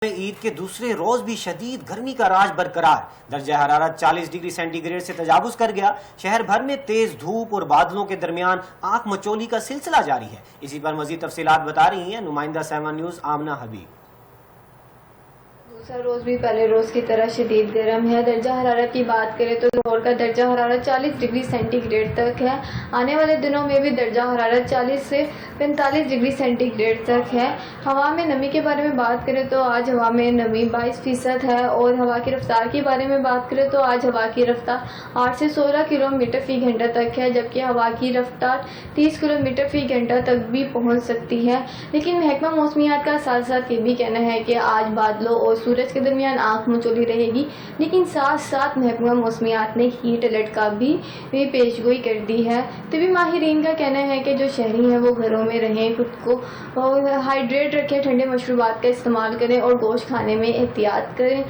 عید کے دوسرے روز بھی شدید گرمی کا راج برقرار، درجہ حرارت 40 ڈگری سینٹی گریڈ سے تجاوز کر گیا۔ شہر بھر میں تیز دھوپ اور بادلوں کے درمیان آنکھ مچولی کا سلسلہ جاری ہے۔ اسی پر مزید تفصیلات بتا رہی ہیں نمائندہ 7 نیوز آمنہ حبیب۔ دوسرا روز بھی پہلے روز کی طرح شدید گرم ہے۔ درجہ حرارت کی بات کریں تو لاہور کا درجہ حرارت 40 ڈگری سینٹی گریڈ تک ہے۔ آنے والے دنوں میں بھی درجہ حرارت 40 سے 45 ڈگری سینٹی گریڈ تک ہے۔ ہوا میں نمی کے بارے میں بات کریں تو آج ہوا میں نمی 22% ہے اور ہوا کی رفتار کے بارے میں بات کریں تو آج ہوا کی رفتار 8 سے 16 کلومیٹر فی گھنٹہ تک ہے، جبکہ ہوا کی رفتار 30 کلومیٹر فی گھنٹہ تک بھی پہنچ سکتی ہے۔ لیکن محکمہ موسمیات کا ساتھ ساتھ یہ بھی کہنا ہے کہ آج بادلوں اور سورج کے درمیان آنکھ مچولی رہے گی، لیکن ساتھ ساتھ محکمہ موسمیات نے ہیٹ الرٹ کا بھی پیشگوئی کر دی ہے۔ طبی ماہرین کا کہنا ہے کہ جو شہری ہیں وہ گھروں میں رہیں، خود کو ہائیڈریٹ رکھیں، ٹھنڈے مشروبات کا استعمال کریں اور گوشت کھانے میں احتیاط کریں۔